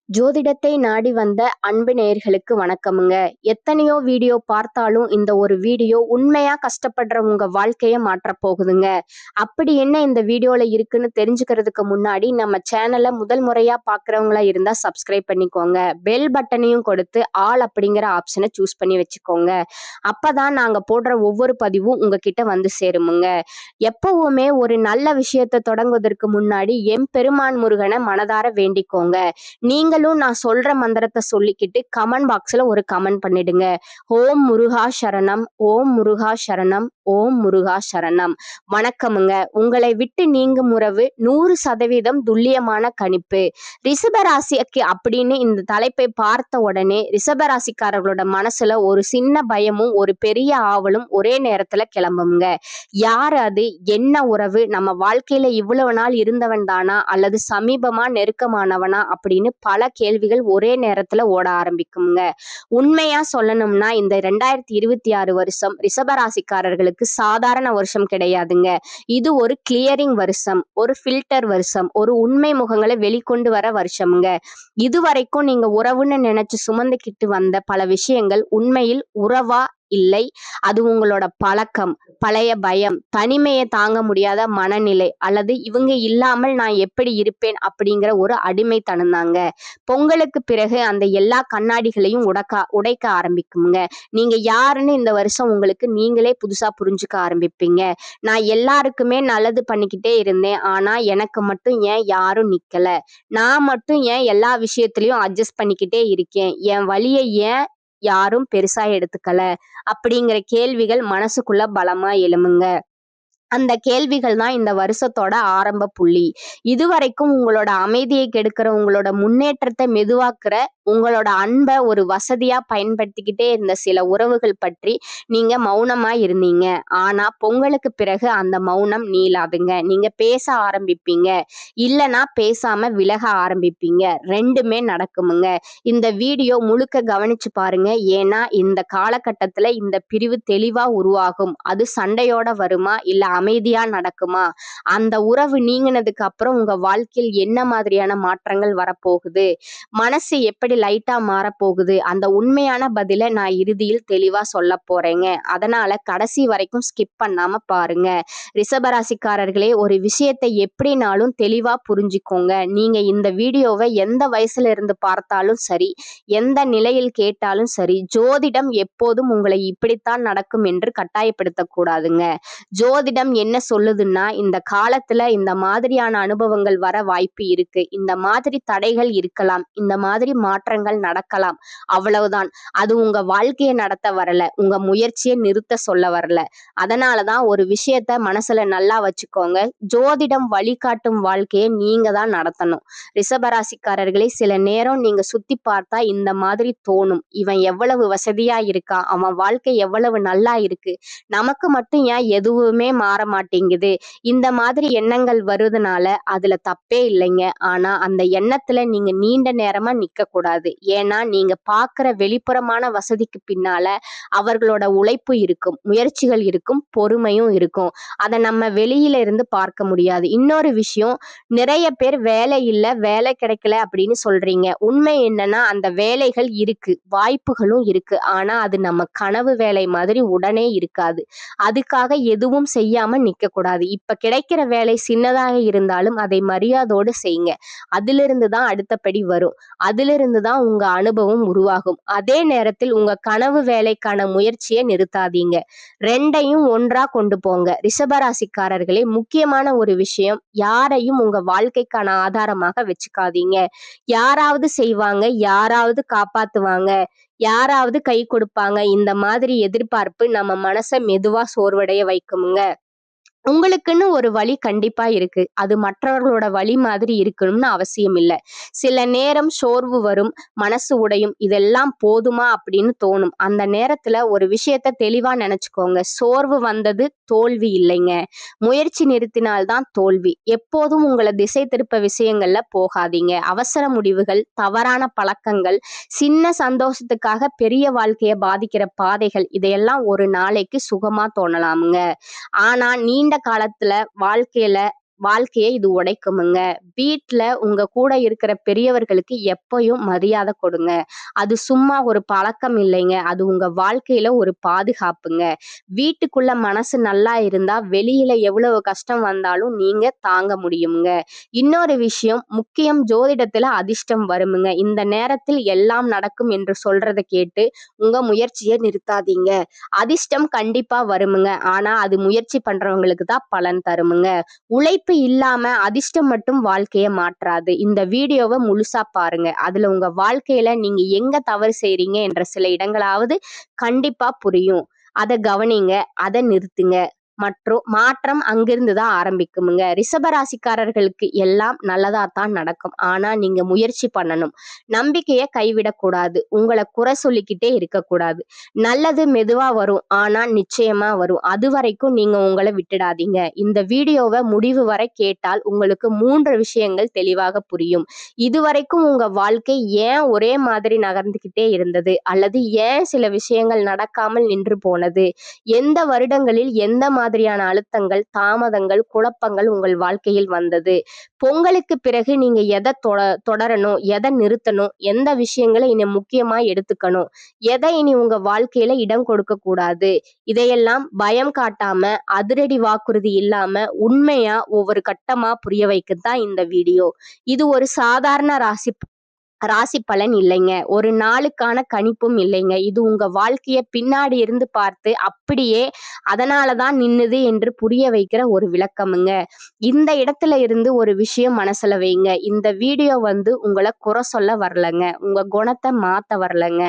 ஜோதிடத்தை நாடி வந்த அன்பு நேயர்களுக்கு வணக்கமுங்க. எத்தனையோ வீடியோ பார்த்தாலும் இந்த ஒரு வீடியோ உண்மையா கஷ்டப்படுற உங்க வாழ்க்கைய மாற்றப் போகுதுங்க. அப்படி என்ன இந்த வீடியோல இருக்குன்னு தெரிஞ்சுக்கிறதுக்கு முன்னாடி நம்ம சேனலை முதல் முறையா பார்க்குறவங்களா இருந்தா சப்ஸ்கிரைப் பண்ணிக்கோங்க. பெல் பட்டனையும் கொடுத்து ஆல் அப்படிங்கிற ஆப்ஷனை சூஸ் பண்ணி வச்சுக்கோங்க. அப்பதான் நாங்க போடுற ஒவ்வொரு பதிவும் உங்ககிட்ட வந்து சேருமுங்க. எப்பவுமே ஒரு நல்ல விஷயத்தை தொடங்குவதற்கு முன்னாடி எம்பெருமான் முருகனை மனதார வேண்டிக்கோங்க. நீங்களும் நான் சொல்ற மந்திரத்தை சொல்லிக்கிட்டு கமெண்ட் பாக்ஸ்ல ஒரு கமெண்ட் பண்ணிடுங்க. ஓம் முருகா சரணம், ஓம் முருகா சரணம், ஓம் முருகா சரணம். வணக்கமுங்க. உங்களை விட்டு நீங்கும் உறவு 100% துல்லியமான கணிப்பு. ரிஷபராசிக்கு அப்படின்னு இந்த தலைப்பை பார்த்த உடனே ரிஷபராசிக்காரர்களோட மனசுல ஒரு சின்ன பயமும் ஒரு பெரிய ஆவலும் ஒரே நேரத்துல கிளம்புங்க. யார் அது, என்ன உறவு, நம்ம வாழ்க்கையில இவ்வளவு நாள் இருந்தவன் தானா அல்லது சமீபமா நெருக்கமானவனா அப்படின்னு பல கேள்விகள் ஒரே நேரத்துல ஓட ஆரம்பிக்குங்க. உண்மையா சொல்லணும்னா இந்த 2026 வருஷம் ரிஷபராசிக்காரர்களுக்கு சாதாரண வருஷம் கிடையாதுங்க. இது ஒரு கிளியரிங் வருஷம், ஒரு ஃபில்டர் வருஷம், ஒரு உண்மை முகங்களை வெளிக்கொண்டு வர வருஷம்ங்க. இதுவரைக்கும் நீங்க உறவுன்னு நினைச்சு சுமந்துக்கிட்டு வந்த பல விஷயங்கள் உண்மையில் உறவா இல்லை, அது உங்களோட பழக்கம், பழைய பயம், தனிமையை தாங்க முடியாத மனநிலை, அல்லது இவங்க இல்லாமல் நான் எப்படி இருப்பேன் அப்படிங்கிற ஒரு அடிமைத்தனம் தாங்க. பொங்கலுக்கு பிறகு அந்த எல்லா கண்ணாடிகளையும் உடைக்க ஆரம்பிக்குங்க. நீங்க யாருன்னு இந்த வருஷம் உங்களுக்கு நீங்களே புதுசா புரிஞ்சுக்க ஆரம்பிப்பீங்க. நான் எல்லாருக்குமே நல்லது பண்ணிக்கிட்டே இருந்தேன், ஆனா எனக்கு மட்டும் ஏன் யாரும் நிக்கல, நான் மட்டும் ஏன் எல்லா விஷயத்திலையும் அட்ஜஸ்ட் பண்ணிக்கிட்டே இருக்கேன், என் வழியை ஏன் யாரும் பெருசா எடுத்துக்கல அப்படிங்கிற கேள்விகள் மனசுக்குள்ள பலமா எழுமுங்க. அந்த கேள்விகள் தான் இந்த வருஷத்தோட ஆரம்ப புள்ளி. இதுவரைக்கும் உங்களோட அமைதியை கெடுக்கிற, உங்களோட முன்னேற்றத்தை மெதுவாக்குற, உங்களோட அன்பை ஒரு வசதியா பயன்படுத்திக்கிட்டே இருந்த சில உறவுகள் பற்றி நீங்க மௌனமா இருந்தீங்க. ஆனா பொங்கலுக்கு பிறகு அந்த மௌனம் நீளாதுங்க. நீங்க பேச ஆரம்பிப்பீங்க, இல்லைன்னா பேசாம விலக ஆரம்பிப்பீங்க. ரெண்டுமே நடக்குமுங்க. இந்த வீடியோ முழுக்க கவனிச்சு பாருங்க. ஏன்னா இந்த காலகட்டத்துல இந்த பிரிவு தெளிவா உருவாகும். அது சண்டையோட வருமா இல்ல அமைதியா நடக்குமா, அந்த உறவு நீங்கினதுக்கு அப்புறம் உங்க வாழ்க்கையில் என்ன மாதிரியான மாற்றங்கள் வரப்போகுது, மனசு எப்படி லைட்டா மாறப்போகுது, அந்த உண்மையான பதிலை நான் இறுதியில் தெளிவா சொல்ல போறேங்க. அதனால கடைசி வரைக்கும் ஸ்கிப் பண்ணாம பாருங்க. ரிஷபராசிக்காரர்களே, ஒரு விஷயத்தை எப்படினாலும் தெளிவா புரிஞ்சுக்கோங்க. நீங்க இந்த வீடியோவை எந்த வயசுல இருந்து பார்த்தாலும் சரி, எந்த நிலையில் கேட்டாலும் சரி, ஜோதிடம் எப்போதும் உங்களை இப்படித்தான் நடக்கும் என்று கட்டாயப்படுத்தக் கூடாதுங்க. ஜோதிடம் என்ன சொல்லுதுன்னா, இந்த காலத்துல இந்த மாதிரியான அனுபவங்கள் வர வாய்ப்பு இருக்கு, இந்த மாதிரி தடைகள் இருக்கலாம், இந்த மாதிரி மாற்றங்கள் நடக்கலாம், அவ்வளவுதான். அது உங்க வாழ்க்கையை நடத்த வரல, உங்க முயற்சியை நிறுத்த சொல்ல வரல. அதனாலதான் ஒரு விஷயத்த மனசுல நல்லா வச்சுக்கோங்க. ஜோதிடம் வழிகாட்டும் வாழ்க்கையை நீங்க தான் நடத்தணும். ரிஷபராசிக்காரர்களே, சில நேரம் நீங்க சுத்தி பார்த்தா இந்த மாதிரி தோணும், இவன் எவ்வளவு வசதியா இருக்கான், அவன் வாழ்க்கை எவ்வளவு நல்லா இருக்கு, நமக்கு மட்டும் ஏன் எதுவுமே மாற மாட்டேங்குது, இந்த மாதிரி எண்ணங்கள் வருதுனால அதுல தப்பே இல்லைங்க. ஆனா அந்த எண்ணத்துல நீங்க நீண்ட நேரமா நிக்க கூடாது. ஏன்னா நீங்க பாக்குற வெளிப்புறமான வசதிக்கு பின்னால அவர்களோட உழைப்பு இருக்கும், முயற்சிகள் இருக்கும், பொறுமையும் இருக்கும். அதை நம்ம வெளியில இருந்து பார்க்க முடியாது. இன்னொரு விஷயம், நிறைய பேர் வேலை இல்ல, வேலை கிடைக்கல அப்படின்னு சொல்றீங்க. உண்மை என்னன்னா, அந்த வேலைகள் இருக்கு, வாய்ப்புகளும் இருக்கு. ஆனா அது நம்ம கனவு வேலை மாதிரி உடனே இருக்காது. அதுக்காக எதுவும் செய்யாம நிக்க கூடாது. இப்ப கிடைக்கிற வேலை சின்னதாக இருந்தாலும் அதை மரியாதையோடு செய்யுங்க. அதிலிருந்து தான் அடுத்த படி வரும். அதிலிருந்து தான் உங்க அனுபவம் உருவாகும். அதே நேரத்தில் உங்க கனவு வேலைக்கான முயற்சியை நிறுத்தாதீங்க. ரெண்டையும் ஒன்றா கொண்டு போங்க. ரிஷபராசிக்காரர்களே, முக்கியமான ஒரு விஷயம், யாரையும் உங்க வாழ்க்கைக்கான ஆதாரமாக வச்சுக்காதீங்க. யாராவது செய்வாங்க, யாராவது காப்பாத்துவாங்க, யாராவது கை கொடுப்பாங்க, இந்த மாதிரி எதிர்பார்ப்பு நம்ம மனசை மெதுவா சோர்வடைய வைக்குமுங்க. உங்களுக்குன்னு ஒரு வழி கண்டிப்பா இருக்கு. அது மற்றவர்களோட வழி மாதிரி இருக்கணும்னு அவசியம் இல்லை. சில நேரம் சோர்வு வரும், மனசு உடையும், இதெல்லாம் போதுமா அப்படின்னு தோணும். அந்த நேரத்துல ஒரு விஷயத்த தெளிவா நினைச்சுக்கோங்க. சோர்வு வந்தது தோல்வி இல்லைங்க, முயற்சி நிறுத்தினால்தான் தோல்வி. எப்போதும் உங்களை திசை திருப்ப விஷயங்கள்ல போகாதீங்க. அவசர முடிவுகள், தவறான பழக்கங்கள், சின்ன சந்தோஷத்துக்காக பெரிய வாழ்க்கையை பாதிக்கிற பாதைகள், இதையெல்லாம் ஒரு நாளைக்கு சுகமா தோணலாமுங்க. ஆனா நீண்ட காலத்துல வாழ்க்கையில வாழ்க்கையை இது உடைக்குமுங்க. வீட்ல உங்க கூட இருக்கிற பெரியவர்களுக்கு எப்பயும் மரியாதை கொடுங்க. அது சும்மா ஒரு பழக்கம் இல்லைங்க. அது உங்க வாழ்க்கையில ஒரு பாதுகாப்புங்க. வீட்டுக்குள்ள மனசு நல்லா இருந்தா வெளியில எவ்வளவு கஷ்டம் வந்தாலும் நீங்க தாங்க முடியுங்க. இன்னொரு விஷயம் முக்கியம், ஜோதிடத்துல அதிர்ஷ்டம் வருமுங்க. இந்த நேரத்தில் எல்லாம் நடக்கும் என்று சொல்றத கேட்டு உங்க முயற்சியை நிறுத்தாதீங்க. அதிர்ஷ்டம் கண்டிப்பா வருமுங்க. ஆனா அது முயற்சி பண்றவங்களுக்கு தான் பலன் தருமுங்க. உழைப்பு இல்லாம அதிர்ஷ்டம் மட்டும் வாழ்க்கைய மாற்றாது. இந்த வீடியோவை முழுசா பாருங்க. அதுல உங்க வாழ்க்கையில நீங்க எங்க தவறு செய்றீங்க என்ற சில இடங்களாவது கண்டிப்பா புரியும். அத கவனிங்க, அத நிறுத்துங்க. மற்றும் மாற்றம் அங்கிருந்து தான் ஆரம்பிக்குமுங்க. ரிஷபராசிக்காரர்களுக்கு எல்லாம் நல்லதாத்தான் நடக்கும். ஆனா நீங்க முயற்சி பண்ணணும். நம்பிக்கைய கைவிடக்கூடாது. உங்கள குறை சொல்லிக்கிட்டே இருக்கக்கூடாது. நல்லது மெதுவா வரும். ஆனா நிச்சயமா வரும். அது வரைக்கும் நீங்க உங்கள விட்டுடாதீங்க. இந்த வீடியோவை முடிவு வரை கேட்டால் உங்களுக்கு 3 விஷயங்கள் தெளிவாக புரியும். இதுவரைக்கும் உங்க வாழ்க்கை ஏன் ஒரே மாதிரி நகர்ந்துகிட்டே இருந்தது? அல்லது ஏன் சில விஷயங்கள் நடக்காமல் நின்று போனது? எந்த வருடங்களில் எந்த மாதிரியான அழுத்தங்கள், தாமதங்கள், குழப்பங்கள் உங்கள் வாழ்க்கையில் வந்தது? பொங்கலுக்கு பிறகு நீங்க எதை தொடரணும், எதை நிறுத்தணும், எந்த விஷயங்களை இனி முக்கியமா எடுத்துக்கணும், எதை இனி உங்க வாழ்க்கையில இடம் கொடுக்க கூடாது? இதையெல்லாம் பயம் காட்டாம, அதிரடி வாக்குறுதி இல்லாம உண்மையா ஒவ்வொரு கட்டமா புரிய வைக்கத்தான் இந்த வீடியோ. இது ஒரு சாதாரண ராசி பலன் இல்லைங்க. ஒரு நாளுக்கான கணிப்பும் இல்லைங்க. இது உங்க வாழ்க்கைய பின்னாடி இருந்து பார்த்து அப்படியே அதனாலதான் நின்னுது என்று புரிய வைக்கிற ஒரு விளக்கமுங்க. இந்த இடத்துல இருந்து ஒரு விஷயம் மனசுல வைங்க. இந்த வீடியோ உங்களை குறை சொல்ல வரலங்க. உங்க குணத்தை மாத்த வரலங்க.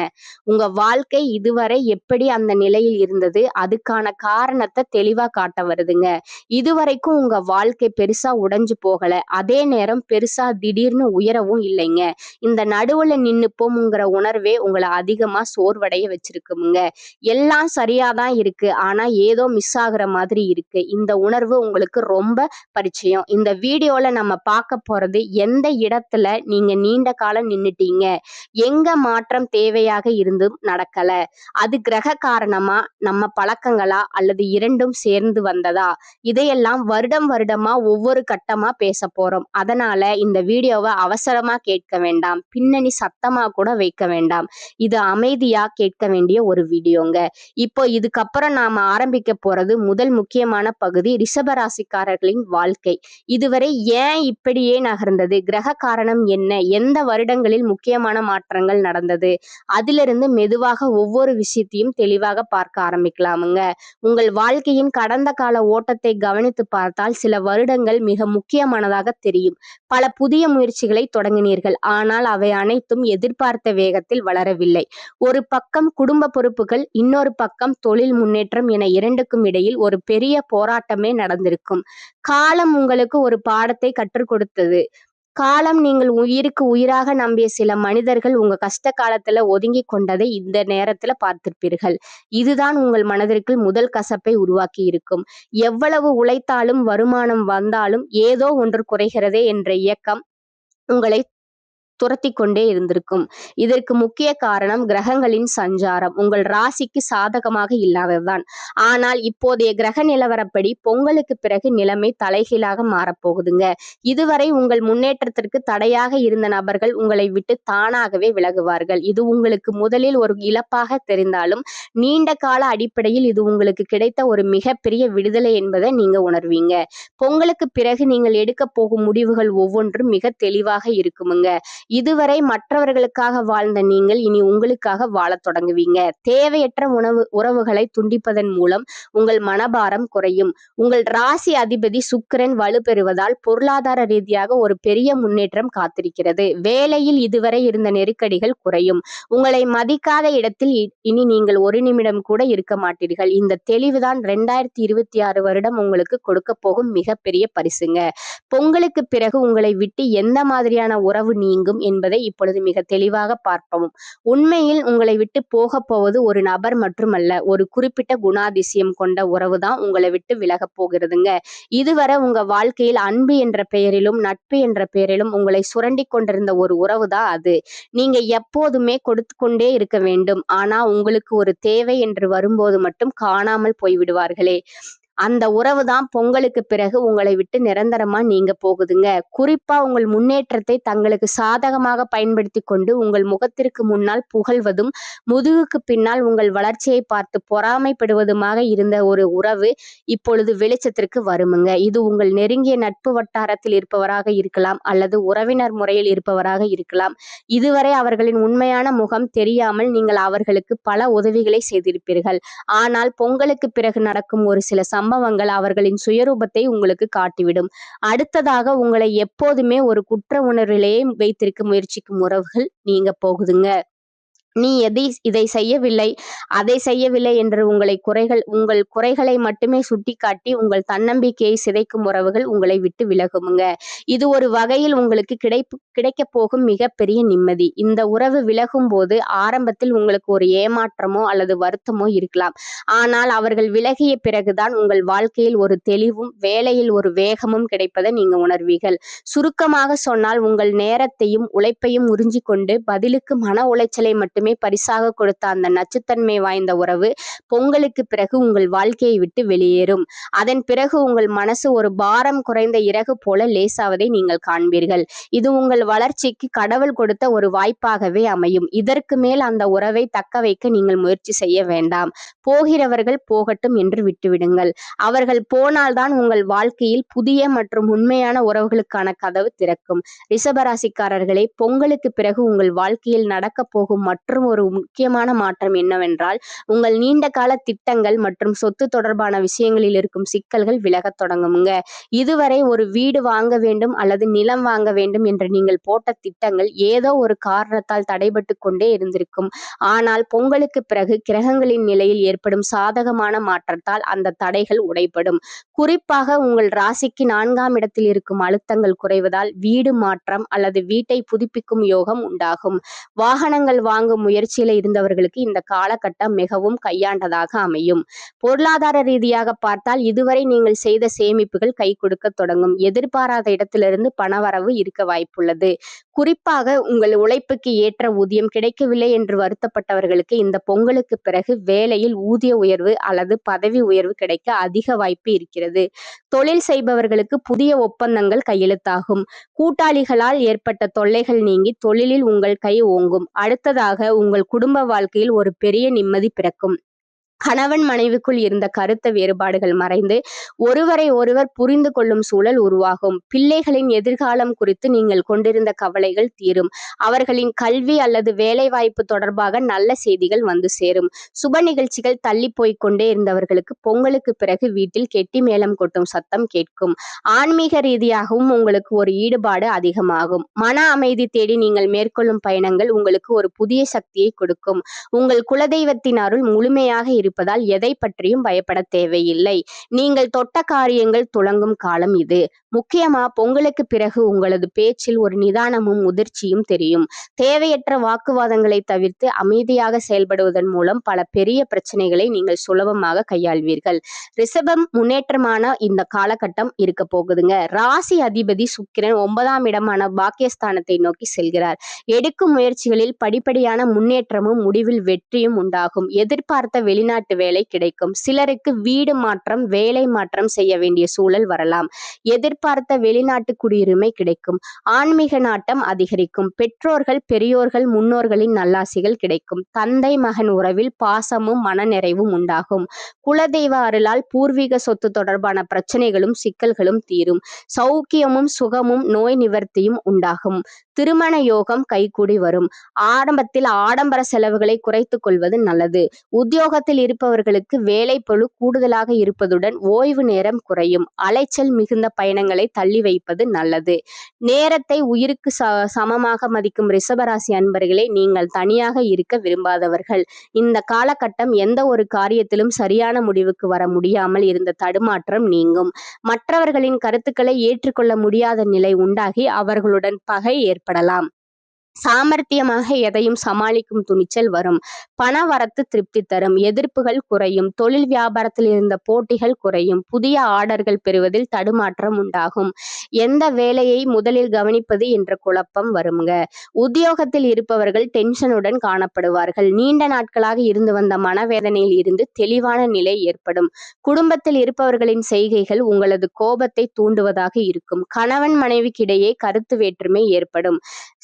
உங்க வாழ்க்கை இதுவரை எப்படி அந்த நிலையில் இருந்தது, அதுக்கான காரணத்தை தெளிவா காட்ட வருதுங்க. இதுவரைக்கும் உங்க வாழ்க்கை பெருசா உடைஞ்சு போகல. அதே நேரம் பெருசா திடீர்னு உயரவும் இல்லைங்க. இந்த நடுவுல நின்னுப்போம்ங்கிற உணர்வே உங்களை அதிகமா சோர்வடைய வச்சிருக்குமுங்க. எல்லாம் சரியாதான் இருக்கு. ஆனா ஏதோ மிஸ் ஆகுற மாதிரி இருக்கு. இந்த உணர்வு உங்களுக்கு ரொம்ப பரிச்சயம். இந்த வீடியோல நம்ம பார்க்க போறது எந்த இடத்துல நீங்க நீண்ட காலம் நின்னுட்டீங்க, எங்க மாற்றம் தேவையாக இருந்தும் நடக்கல, அது கிரக காரணமா, நம்ம பழக்கங்களா, அல்லது இரண்டும் சேர்ந்து வந்ததா? இதையெல்லாம் வருடமா ஒவ்வொரு கட்டமா பேச போறோம். அதனால இந்த வீடியோவை அவசரமா கேட்க வேண்டாம். பின்னணி சத்தமா கூட வைக்க வேண்டாம். இது அமைதியா கேட்க வேண்டிய ஒரு வீடியோங்க. இப்போ இதுக்கப்புறம் நாம ஆரம்பிக்க போறது முதல் முக்கியமான பகுதி, ரிஷபராசிக்காரர்களின் வாழ்க்கை இதுவரை ஏன் இப்படியே நகர்ந்தது, கிரக காரணம் என்ன, எந்த வருடங்களில் முக்கியமான மாற்றங்கள் நடந்தது, அதிலிருந்து மெதுவாக ஒவ்வொரு விஷயத்தையும் தெளிவாக பார்க்க ஆரம்பிக்கலாமுங்க. உங்கள் வாழ்க்கையின் கடந்த கால ஓட்டத்தை கவனித்து பார்த்தால் சில வருடங்கள் மிக முக்கியமானதாக தெரியும். பல புதிய முயற்சிகளை தொடங்கினீர்கள். ஆனால் அவை அனைத்தும் எதிர்பார்த்த வேகத்தில் வளரவில்லை. ஒரு பக்கம் குடும்ப பொறுப்புகள், இன்னொரு பக்கம் தொழில் முன்னேற்றம் என இரண்டுக்கும் இடையில் ஒரு பெரிய போராட்டமே நடந்திருக்கும். காலம் உங்களுக்கு ஒரு பாடத்தை கற்றுக் கொடுத்தது. காலம் நீங்கள் உயிருக்கு உயிராக நம்பிய சில மனிதர்கள் உங்க கஷ்ட காலத்துல ஒதுங்கி கொண்டதை இந்த நேரத்துல பார்த்திருப்பீர்கள். இதுதான் உங்கள் மனதிற்குள் முதல் கசப்பை உருவாக்கி இருக்கும். எவ்வளவு உழைத்தாலும் வருமானம் வந்தாலும் ஏதோ ஒன்று குறைகிறதே என்ற இயக்கம் உங்களை துரத்தி கொண்டே இருந்திருக்கும். இதற்கு முக்கிய காரணம் கிரகங்களின் சஞ்சாரம் உங்கள் ராசிக்கு சாதகமாக இல்லாததுதான். ஆனால் இப்போதைய கிரக நிலவரப்படி பொங்கலுக்கு பிறகு நிலைமை தலைகீழாக மாறப்போகுதுங்க. இதுவரை உங்கள் முன்னேற்றத்திற்கு தடையாக இருந்த நபர்கள் உங்களை விட்டு தானாகவே விலகுவார்கள். இது உங்களுக்கு முதலில் ஒரு இழப்பாக தெரிந்தாலும் நீண்ட கால அடிப்படையில் இது உங்களுக்கு கிடைத்த ஒரு மிகப்பெரிய விடுதலை என்பதை நீங்க உணர்வீங்க. பொங்கலுக்கு பிறகு நீங்கள் எடுக்க போகும் முடிவுகள் ஒவ்வொன்றும் மிக தெளிவாக இருக்குமுங்க. இதுவரை மற்றவர்களுக்காக வாழ்ந்த நீங்கள் இனி உங்களுக்காக வாழத் தொடங்குவீங்க. தேவையற்ற உறவுகளை துண்டிப்பதன் மூலம் உங்கள் மனபாரம் குறையும். உங்கள் ராசி அதிபதி சுக்கிரன் வலுப்பெறுவதால் பொருளாதார ரீதியாக ஒரு பெரிய முன்னேற்றம் காத்திருக்கிறது. வேலையில் இதுவரை இருந்த நெருக்கடிகள் குறையும். உங்களை மதிக்காத இடத்தில் இனி நீங்கள் ஒரு நிமிடம் கூட இருக்க மாட்டீர்கள். இந்த தெளிவுதான் 2026 வருடம் உங்களுக்கு கொடுக்க போகும் மிகப்பெரிய பரிசுங்க. பொங்கலுக்கு பிறகு உங்களை விட்டு எந்த மாதிரியான உறவு நீங்கும் என்பதை இப்பொழுது மிக தெளிவாக பார்ப்போம். உண்மையில் உங்களை விட்டு போக போவது ஒரு நபர் மட்டுமல்ல, ஒரு குறிப்பிட்ட குணாதிசயம் கொண்ட உறவுதான் உங்களை விட்டு விலக போகிறதுங்க. இதுவரை உங்க வாழ்க்கையில் அன்பு என்ற பெயரிலும் நட்பு என்ற பெயரிலும் உங்களை சுரண்டி கொண்டிருந்த ஒரு உறவுதான் அது. நீங்க எப்போதுமே கொடுத்து கொண்டே இருக்க வேண்டும். ஆனா உங்களுக்கு ஒரு தேவை என்று வரும்போது மட்டும் காணாமல் போய்விடுவார்களே, அந்த உறவு தான் பொங்கலுக்கு பிறகு உங்களை விட்டு நிரந்தரமா நீங்க போகுதுங்க. குறிப்பா உங்கள் முன்னேற்றத்தை தங்களுக்கு சாதகமாக பயன்படுத்தி கொண்டு உங்கள் முகத்திற்கு முன்னால் புகழ்வதும் முதுகுக்கு பின்னால் உங்கள் வளர்ச்சியை பார்த்து பொறாமைப்படுவதுமாக இருந்த ஒரு உறவு இப்பொழுது வெளிச்சத்திற்கு வருமுங்க. இது உங்கள் நெருங்கிய நட்பு வட்டாரத்தில் இருப்பவராக இருக்கலாம் அல்லது உறவினர் முறையில் இருப்பவராக இருக்கலாம். இதுவரை அவர்களின் உண்மையான முகம் தெரியாமல் நீங்கள் அவர்களுக்கு பல உதவிகளை செய்திருப்பீர்கள். ஆனால் பொங்கலுக்கு பிறகு நடக்கும் ஒரு சில சம்பவங்கள் அவர்களின் சுயரூபத்தை உங்களுக்கு காட்டிவிடும். அடுத்ததாக உங்களை எப்போதுமே ஒரு குற்ற உணர்விலேயே வைத்திருக்க முயற்சிக்கும் உறவுகள் நீங்க போகுதுங்க. நீ இதை செய்யவில்லை, அதை செய்யவில்லை என்று உங்கள் குறைகளை மட்டுமே சுட்டிக்காட்டி உங்கள் தன்னம்பிக்கையை சிதைக்கும் உறவுகள் உங்களை விட்டு விலகுமுங்க. இது ஒரு வகையில் உங்களுக்கு கிடைக்கப் போகும் மிகப்பெரிய நிம்மதி. இந்த உறவு விலகும் போது ஆரம்பத்தில் உங்களுக்கு ஒரு ஏமாற்றமோ அல்லது வருத்தமோ இருக்கலாம். ஆனால் அவர்கள் விலகிய பிறகுதான் உங்கள் வாழ்க்கையில் ஒரு தெளிவும் வேலையில் ஒரு வேகமும் கிடைப்பதை நீங்க உணர்வீர்கள். சுருக்கமாக சொன்னால் உங்கள் நேரத்தையும் உழைப்பையும் உறிஞ்சிக் கொண்டு பதிலுக்கு மன உளைச்சலை மட்டுமே பரிசாக கொடுத்த அந்த நச்சுத்தன்மை வாய்ந்த உறவு பொங்கலுக்கு பிறகு உங்கள் வாழ்க்கையை விட்டு வெளியேறும். அதன் பிறகு உங்கள் மனசு ஒரு பாரம் குறைந்த இறகு போல லேசாவதை நீங்கள் காண்பீர்கள். இது உங்கள் வளர்ச்சிக்கு கடவுள் கொடுத்த ஒரு வாய்ப்பாகவே அமையும். இதற்கு மேல் அந்த உறவை தக்க வைக்க நீங்கள் முயற்சி செய்ய வேண்டாம். போகிறவர்கள் போகட்டும் என்று விட்டுவிடுங்கள். அவர்கள் போனால்தான் உங்கள் வாழ்க்கையில் புதிய மற்றும் உண்மையான உறவுகளுக்கான கதவு திறக்கும். ரிஷபராசிக்காரர்களே, பொங்கலுக்கு பிறகு உங்கள் வாழ்க்கையில் நடக்கப் போகும் மற்றும் ஒரு முக்கியமான மாற்றம் என்னவென்றால் உங்கள் நீண்ட கால திட்டங்கள் மற்றும் சொத்து தொடர்பான விஷயங்களில் இருக்கும் சிக்கல்கள் விலகத் தொடங்குங்க. இதுவரை ஒரு வீடு வாங்க வேண்டும் அல்லது நிலம் வாங்க வேண்டும் என்று நீங்கள் போட்ட திட்டங்கள் ஏதோ ஒரு காரணத்தால் தடைபட்டு கொண்டே இருந்திருக்கும். ஆனால் பொங்கலுக்கு பிறகு கிரகங்களின் நிலையில் ஏற்படும் சாதகமான மாற்றத்தால் அந்த தடைகள் உடைபடும். குறிப்பாக உங்கள் ராசிக்கு 4ஆம் இடத்தில் இருக்கும் அழுத்தங்கள் குறைவதால் வீடு மாற்றம் அல்லது வீட்டை புதுப்பிக்கும் யோகம் உண்டாகும். வாகனங்கள் வாங்கும் முயற்சியில இருந்தவர்களுக்கு இந்த காலகட்டம் மிகவும் கையாண்டதாக அமையும். பொருளாதார ரீதியாக பார்த்தால் இதுவரை நீங்கள் செய்த சேமிப்புகள் கை கொடுக்க தொடங்கும். எதிர்பாராத இடத்திலிருந்து பணவரவு இருக்க வாய்ப்புள்ளது. குறிப்பாக உங்கள் உழைப்புக்கு ஏற்ற ஊதியம் கிடைக்கவில்லை என்று வருத்தப்பட்டவர்களுக்கு இந்த பொங்கலுக்கு பிறகு வேலையில் ஊதிய உயர்வு அல்லது பதவி உயர்வு கிடைக்க அதிக வாய்ப்பு இருக்கிறது. தொழில் செய்பவர்களுக்கு புதிய ஒப்பந்தங்கள் கையெழுத்தாகும். கூட்டாளிகளால் ஏற்பட்ட தொல்லைகள் நீங்கி தொழிலில் உங்கள் கை ஓங்கும். அடுத்ததாக உங்கள் குடும்ப வாழ்க்கையில் ஒரு பெரிய நிம்மதி பிறக்கும். கணவன் மனைவிக்குள் இருந்த கருத்து வேறுபாடுகள் மறைந்து ஒருவரை ஒருவர் புரிந்து கொள்ளும் சூழல் உருவாகும். பிள்ளைகளின் எதிர்காலம் குறித்து நீங்கள் கொண்டிருந்த கவலைகள் தீரும். அவர்களின் கல்வி அல்லது வேலைவாய்ப்பு தொடர்பாக நல்ல செய்திகள் வந்து சேரும். சுப நிகழ்ச்சிகள் தள்ளி போய்க் கொண்டே இருந்தவர்களுக்கு பொங்கலுக்கு பிறகு வீட்டில் கெட்டி மேளம் கொட்டும் சத்தம் கேட்கும். ஆன்மீக ரீதியாகவும் உங்களுக்கு ஒரு ஈடுபாடு அதிகமாகும். மன அமைதி தேடி நீங்கள் மேற்கொள்ளும் பயணங்கள் உங்களுக்கு ஒரு புதிய சக்தியை கொடுக்கும். உங்கள் குலதெய்வத்தின் அருள் முழுமையாக இருப்பதால் எதை பற்றியும் பயப்பட தேவையில்லை. நீங்கள் தொட்ட காரியங்கள் துலங்கும் காலம் இது. முக்கியமா பொங்கலுக்கு பிறகு உங்களது பேச்சில் ஒரு நிதானமும் முதிர்ச்சியும் தெரியும். தேவையற்ற வாக்குவாதங்களை தவிர்த்து அமைதியாக செயல்படுவதன் மூலம் பல பெரிய பிரச்சனைகளை நீங்கள் சுலபமாக கையாள்வீர்கள். ரிஷபம் முன்னேற்றமான இந்த காலகட்டம் இருக்க போகுதுங்க. ராசி அதிபதி சுக்கிரன் 9ஆம் இடமான பாக்கியஸ்தானத்தை நோக்கி செல்கிறார். எடுக்கும் முயற்சிகளில் படிப்படியான முன்னேற்றமும் முடிவில் வெற்றியும் உண்டாகும். எதிர்பார்த்த வெளிநாட்டு வேலை கிடைக்கும். சிலருக்கு வீடு மாற்றம், வேலை மாற்றம் செய்ய வேண்டிய சூழல் வரலாம். எதிர்பார்த்த வெளிநாட்டு குடியுரிமை கிடைக்கும். ஆன்மீக நாட்டம் அதிகரிக்கும். பெற்றோர்கள், பெரியோர்கள், முன்னோர்களின் நல்லாசிகள் கிடைக்கும். தந்தை மகன் உறவில் பாசமும் மனநிறைவும் உண்டாகும். குலதெய்வ அருளால் பூர்வீக சொத்து தொடர்பான பிரச்சனைகளும் சிக்கல்களும் தீரும். சௌக்கியமும் சுகமும் நோய் நிவர்த்தியும் உண்டாகும். திருமண யோகம் கைகூடி வரும். ஆரம்பத்தில் ஆடம்பர செலவுகளை குறைத்துக் கொள்வது நல்லது. உத்தியோகத்தில் இருப்பவர்களுக்கு வேலை பளு கூடுதலாக இருப்பதுடன் ஓய்வு நேரம் குறையும். அலைச்சல் மிகுந்த பயணங்களை தள்ளி வைப்பது நல்லது. நேரத்தை உயிருக்கு சமமாக மதிக்கும் ரிஷபராசி அன்பர்களே, நீங்கள் தனியாக இருக்க விரும்பாதவர்கள். இந்த காலகட்டம் எந்த ஒரு காரியத்திலும் சரியான முடிவுக்கு வர முடியாமல் இருந்த தடுமாற்றம் நீங்கும். மற்றவர்களின் கருத்துக்களை ஏற்றுக்கொள்ள முடியாத நிலை உண்டாகி அவர்களுடன் பகை ஏற்படலாம். சாமர்த்தியமாக எதையும் சமாளிக்கும் துணிச்சல் வரும். பண வரத்து திருப்தி தரும். எதிர்ப்புகள் குறையும். தொழில் வியாபாரத்தில் இருந்த போட்டிகள் குறையும். புதிய ஆர்டர்கள் பெறுவதில் தடுமாற்றம் உண்டாகும். எந்த வேலையை முதலில் கவனிப்பது என்ற குழப்பம் வருங்க. உத்தியோகத்தில் இருப்பவர்கள் டென்ஷனுடன் காணப்படுவார்கள். நீண்ட நாட்களாக இருந்து வந்த மனவேதனையில் இருந்து தெளிவான நிலை ஏற்படும். குடும்பத்தில் இருப்பவர்களின் செய்கைகள் உங்களது கோபத்தை தூண்டுவதாக இருக்கும். கணவன் மனைவிக்கிடையே கருத்து வேற்றுமை ஏற்படும்.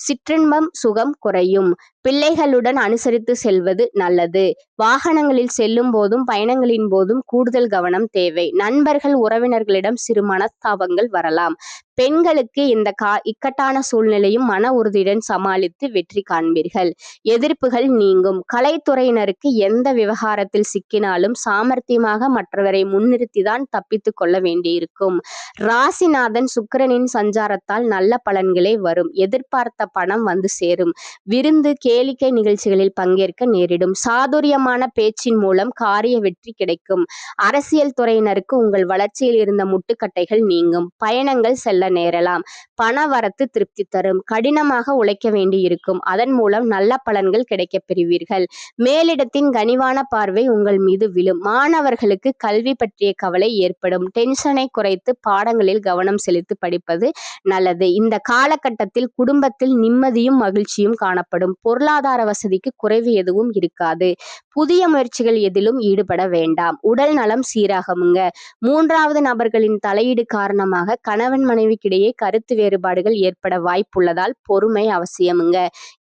சிற்றின்பம் சுகம் குறையும். பிள்ளைகளுடன் அனுசரித்து செல்வது நல்லது. வாகனங்களில் செல்லும் போதும் பயணங்களின் போதும் கூடுதல் கவனம் தேவை. நண்பர்கள் உறவினர்களிடம் சிறு மனஸ்தாபங்கள் வரலாம். பெண்களுக்கு இந்த இக்கட்டான சூழ்நிலையும் மன உறுதியுடன் சமாளித்து வெற்றி காண்பீர்கள். எதிர்ப்புகள் நீங்கும். கலைத்துறையினருக்கு எந்த விவகாரத்தில் சிக்கினாலும் சாமர்த்தியமாக மற்றவரை முன்னிறுத்திதான் தப்பித்துக் கொள்ள வேண்டியிருக்கும். ராசிநாதன் சுக்கிரனின் சஞ்சாரத்தால் நல்ல பலன்களே வரும். எதிர்பார்த்த பணம் வந்து சேரும். விருந்து கேளிக்கை நிகழ்ச்சிகளில் பங்கேற்க நேரிடும். சாதுரியமான பேச்சின் மூலம் காரிய வெற்றி கிடைக்கும். அரசியல் துறையினருக்கு உங்கள் வளர்ச்சியில் இருந்த முட்டுக்கட்டைகள் நீங்கும். பயணங்கள் செல்ல நேரலாம். பண வரத்து திருப்தி தரும். கடினமாக உழைக்க வேண்டியிருக்கும். அதன் மூலம் நல்ல பலன்கள் கிடைக்கப் பெறுவீர்கள். மேலிடத்தின் கனிவான பார்வை உங்கள் மீது விழும். மாணவர்களுக்கு கல்வி பற்றிய கவலை ஏற்படும். டென்ஷனை குறைத்து பாடங்களில் கவனம் செலுத்தி படிப்பது நல்லது. இந்த காலகட்டத்தில் குடும்பத்தில் நிம்மதியும் மகிழ்ச்சியும் காணப்படும். பொருளாதார வசதிக்கு குறைவு எதுவும் இருக்காது. புதிய முயற்சிகள் எதிலும் ஈடுபட வேண்டாம். உடல் நலம் சீராகுங்க. மூன்றாவது நபர்களின் தலையீடு காரணமாக கணவன் மனைவிக்கிடையே கருத்து வேறுபாடுகள் ஏற்பட வாய்ப்புள்ளதால் பொறுமை அவசியமுங்க.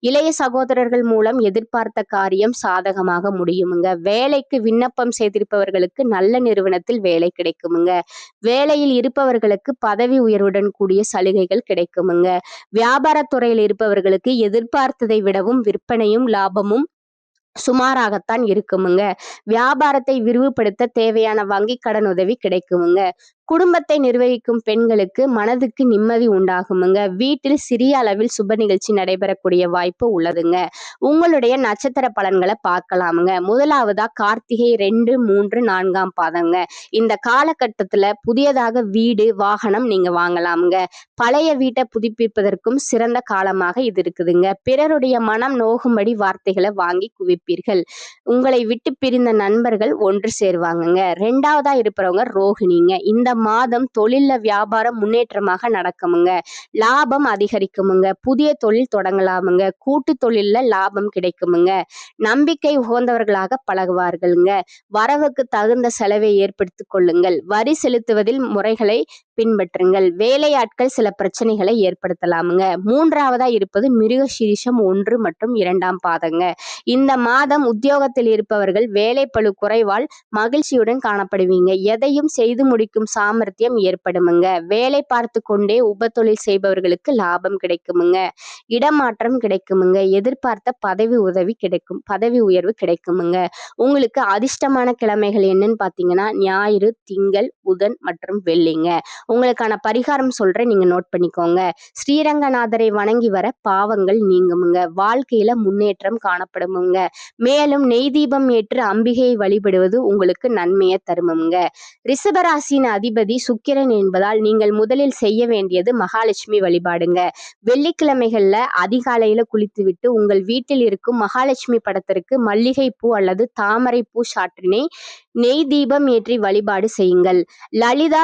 இளைய சகோதரர்கள் மூலம் எதிர்பார்த்த காரியம் சாதகமாக முடியுமுங்க. வேலைக்கு விண்ணப்பம் செய்திருப்பவர்களுக்கு நல்ல நிறுவனத்தில் வேலை கிடைக்குமுங்க. வேலையில் இருப்பவர்களுக்கு பதவி உயர்வுடன் கூடிய சலுகைகள் கிடைக்குமுங்க. வியாபாரத்துறையில் இருப்பவர்களுக்கு எதிர்பார்த்ததை விடவும் விற்பனையும் லாபமும் சுமாராகத்தான் இருக்குமுங்க. வியாபாரத்தை விரிவுபடுத்த தேவையான வங்கி கடன் உதவி கிடைக்குமுங்க. குடும்பத்தை நிர்வகிக்கும் பெண்களுக்கு மனதுக்கு நிம்மதி உண்டாகுமுங்க. வீட்டில் சிறிய அளவில் சுப நிகழ்ச்சி நடைபெறக்கூடிய வாய்ப்பு உள்ளதுங்க. உங்களுடைய நட்சத்திர பலன்களை பார்க்கலாமுங்க. முதலாவதா கார்த்திகை 2, 3, 4ஆம் பாதங்க. இந்த காலகட்டத்துல புதியதாக வீடு வாகனம் நீங்க வாங்கலாமுங்க. பழைய வீட்டை புதுப்பிப்பதற்கும் சிறந்த காலமாக இது இருக்குதுங்க. பிறருடைய மனம் நோகும்படி வார்த்தைகளை வாங்கி குவிப்பீர்கள். உங்களை விட்டு பிரிந்த நண்பர்கள் ஒன்று சேருவாங்கங்க. 2ஆவதா இருப்பவங்க ரோகிணிங்க. இந்த மாதம் தொழில்ல வியாபாரம் முன்னேற்றமாக நடக்குமுங்க. லாபம் அதிகரிக்குமுங்க. புதிய தொழில் தொடங்கலாமுங்க. கூட்டு தொழில்ல லாபம் கிடைக்குமுங்க. நம்பிக்கை உகந்தவர்களாக பழகுவார்களுங்க. வரவுக்கு தகுந்த செலவை ஏற்படுத்திக் கொள்ளுங்கள். வரி செலுத்துவதில் முறைகளை பின்பற்றுங்கள். வேலையாட்கள் சில பிரச்சனைகளை ஏற்படுத்தலாமுங்க. 3ஆவதா இருப்பது மிருகசீரிஷம் 1 மற்றும் 2ஆம் பாதங்க. இந்த மாதம் உத்தியோகத்தில் இருப்பவர்கள் வேலைப்பளு குறைவால் மகிழ்ச்சியுடன் காணப்படுவீங்க. எதையும் செய்து முடிக்கும் சாமர்த்தியம் ஏற்படுமுங்க. வேலை பார்த்து கொண்டே உபத்தொழில் செய்பவர்களுக்கு லாபம் கிடைக்குமுங்க. இடமாற்றம் கிடைக்குமுங்க. எதிர்பார்த்த பதவி உயர்வு கிடைக்குமுங்க. உங்களுக்கு அதிர்ஷ்டமான கிழமைகள் என்னன்னு பார்த்தீங்கன்னா ஞாயிறு, திங்கள், புதன் மற்றும் வெள்ளிங்க. உங்களுக்கான பரிகாரம் சொல்றேன், நீங்க நோட் பண்ணிக்கோங்க. ஸ்ரீரங்கநாதரை வணங்கி வர பாவங்கள் நீங்குமுங்க. வாழ்க்கையில முன்னேற்றம் காணப்படுமுங்க. மேலும் நெய் தீபம் ஏற்று அம்பிகையை வழிபடுவது உங்களுக்கு நன்மையை தருமுங்க. ரிஷபராசியின் அதிபதி சுக்கிரன் என்பதால் நீங்கள் முதலில் செய்ய வேண்டியது மகாலட்சுமி வழிபாடுங்க. வெள்ளிக்கிழமைகள்ல அதிகாலையில குளித்துவிட்டு உங்கள் வீட்டில் இருக்கும் மகாலட்சுமி படத்திற்கு மல்லிகை பூ அல்லது தாமரை பூ சாற்றினை நெய் தீபம் ஏற்றி வழிபாடு செய்யுங்கள். லலிதா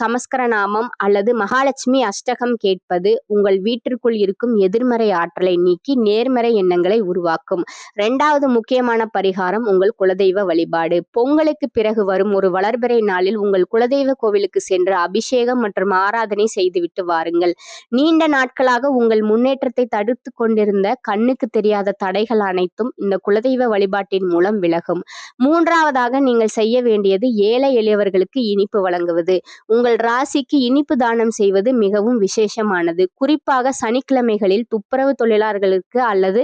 சமஸ்கரநாமம் அல்லது மகாலட்சுமி அஷ்டகம் கேட்பது உங்கள் வீட்டிற்குள் இருக்கும் எதிர்மறை ஆற்றலை நீக்கி நேர்மறை எண்ணங்களை உருவாக்கும். 2வது முக்கியமான பரிகாரம் உங்கள் குலதெய்வ வழிபாடு. பொங்கலுக்கு பிறகு வரும் ஒரு வளர்பிறை நாளில் உங்கள் குலதெய்வ கோவிலுக்கு சென்று அபிஷேகம் மற்றும் ஆராதனை செய்துவிட்டு வாருங்கள். நீண்ட நாட்களாக உங்கள் முன்னேற்றத்தை தடுத்து கொண்டிருந்த கண்ணுக்கு தெரியாத தடைகள் அனைத்தும் இந்த குலதெய்வ வழிபாட்டின் மூலம் விலகும். 3ஆவதாக நீங்கள் செய்ய வேண்டியது ஏழை எளியவர்களுக்கு இனிப்பு வழங்குவது. உங்கள் ராசிக்கு இனிப்பு தானம் செய்வது மிகவும் விசேஷமானது. குறிப்பாக சனிக்கிழமைகளில் துப்புரவு தொழிலாளர்களுக்கு அல்லது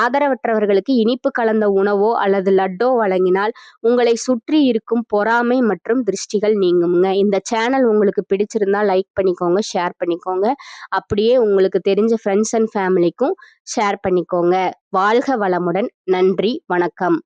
ஆதரவற்றவர்களுக்கு இனிப்பு கலந்த உணவோ அல்லது லட்டோ வழங்கினால் உங்களை சுற்றி இருக்கும் பொறாமை மற்றும் திருஷ்டிகள் நீங்குங்க. இந்த சேனல் உங்களுக்கு பிடிச்சிருந்தா லைக் பண்ணிக்கோங்க, ஷேர் பண்ணிக்கோங்க. அப்படியே உங்களுக்கு தெரிஞ்ச ஃப்ரெண்ட்ஸ் அண்ட் ஃபேமிலிக்கும் ஷேர் பண்ணிக்கோங்க. வாழ்க வளமுடன். நன்றி, வணக்கம்.